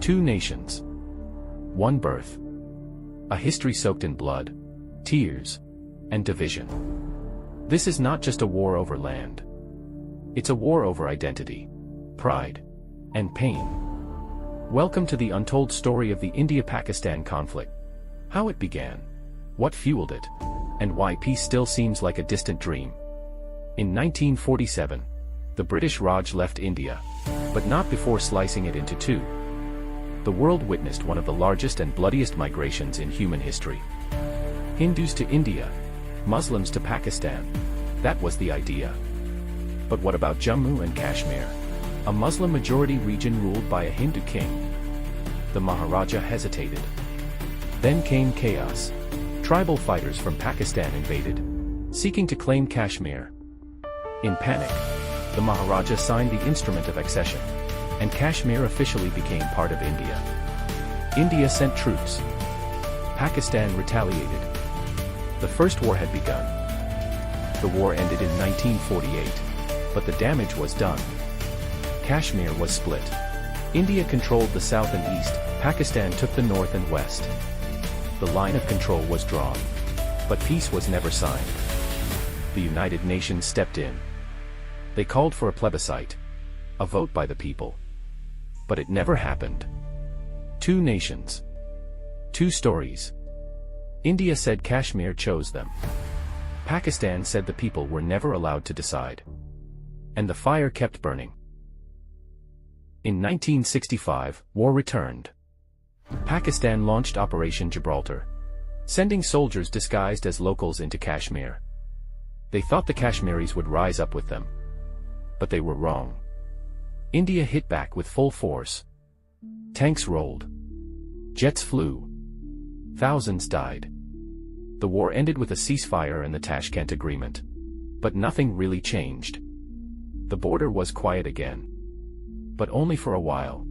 Two nations. One birth. A history soaked in blood, tears, and division. This is not just a war over land. It's a war over identity, pride, and pain. Welcome to the untold story of the India-Pakistan conflict. How it began, what fueled it, and why peace still seems like a distant dream. In 1947, the British Raj left India, but not before slicing it into two. The world witnessed one of the largest and bloodiest migrations in human history. Hindus to India, Muslims to Pakistan. That was the idea. But what about Jammu and Kashmir, a Muslim-majority region ruled by a Hindu king? The Maharaja hesitated. Then came chaos. Tribal fighters from Pakistan invaded, seeking to claim Kashmir. In panic, the Maharaja signed the Instrument of Accession, and Kashmir officially became part of India. India sent troops. Pakistan retaliated. The First War had begun. The war ended in 1948, but the damage was done. Kashmir was split. India controlled the south and east, Pakistan took the north and west. The line of control was drawn, but peace was never signed. The United Nations stepped in. They called for a plebiscite, a vote by the people. But it never happened. Two nations. Two stories. India said Kashmir chose them. Pakistan said the people were never allowed to decide. And the fire kept burning. In 1965, war returned. Pakistan launched Operation Gibraltar, sending soldiers disguised as locals into Kashmir. They thought the Kashmiris would rise up with them. But they were wrong. India hit back with full force. Tanks rolled. Jets flew. Thousands died. The war ended with a ceasefire and the Tashkent Agreement. But nothing really changed. The border was quiet again. But only for a while.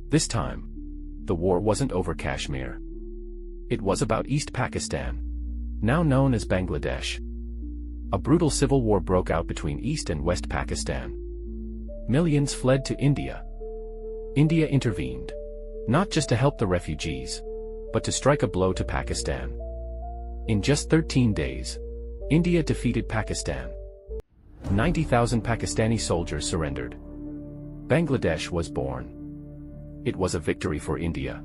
This time, the war wasn't over Kashmir. It was about East Pakistan, now known as Bangladesh. A brutal civil war broke out between East and West Pakistan. Millions fled to India. India intervened, not just to help the refugees, but to strike a blow to Pakistan. In just 13 days, India defeated Pakistan. 90,000 Pakistani soldiers surrendered. Bangladesh was born. It was a victory for India,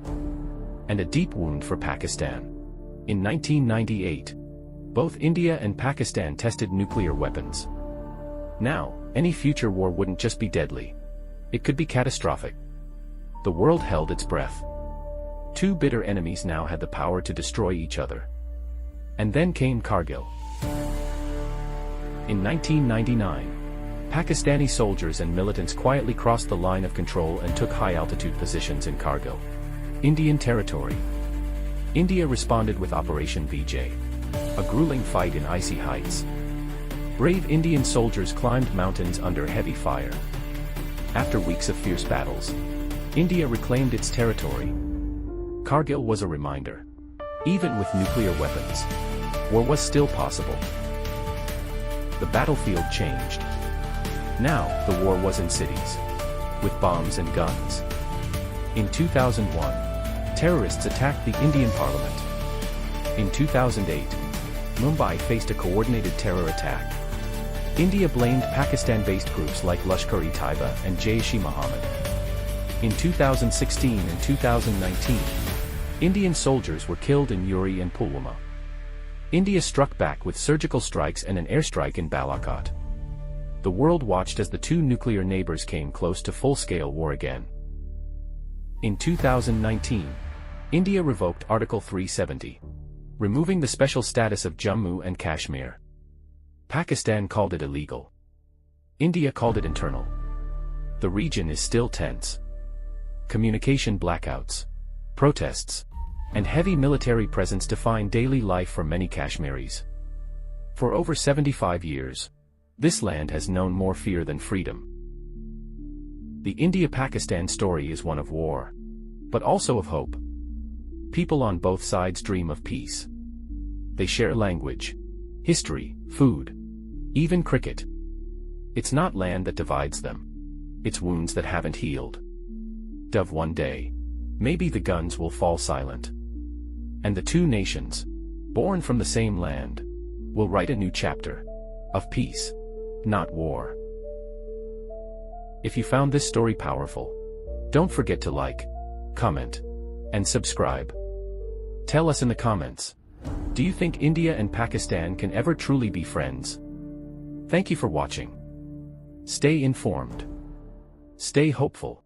and a deep wound for Pakistan. In 1998, both India and Pakistan tested nuclear weapons. Now, any future war wouldn't just be deadly. It could be catastrophic. The world held its breath. Two bitter enemies now had the power to destroy each other. And then came Kargil. In 1999, Pakistani soldiers and militants quietly crossed the line of control and took high-altitude positions in Kargil, Indian territory. India responded with Operation Vijay, a grueling fight in icy heights. Brave Indian soldiers climbed mountains under heavy fire. After weeks of fierce battles, India reclaimed its territory. Kargil was a reminder. Even with nuclear weapons, war was still possible. The battlefield changed. Now, the war was in cities, with bombs and guns. In 2001, terrorists attacked the Indian parliament. In 2008, Mumbai faced a coordinated terror attack. India blamed Pakistan-based groups like Lashkar-e-Taiba and Jaish-e-Mohammed. In 2016 and 2019, Indian soldiers were killed in Uri and Pulwama. India struck back with surgical strikes and an airstrike in Balakot. The world watched as the two nuclear neighbors came close to full-scale war again. In 2019, India revoked Article 370, removing the special status of Jammu and Kashmir. Pakistan called it illegal. India called it internal. The region is still tense. Communication blackouts, protests, and heavy military presence define daily life for many Kashmiris. For over 75 years, this land has known more fear than freedom. The India-Pakistan story is one of war, but also of hope. People on both sides dream of peace. They share language, history, food, even cricket. It's not land that divides them. It's wounds that haven't healed. of one day, maybe the guns will fall silent. And the two nations, born from the same land, will write a new chapter of peace, not war. If you found this story powerful, don't forget to like, comment, and subscribe. Tell us in the comments, do you think India and Pakistan can ever truly be friends? Thank you for watching. Stay informed. Stay hopeful.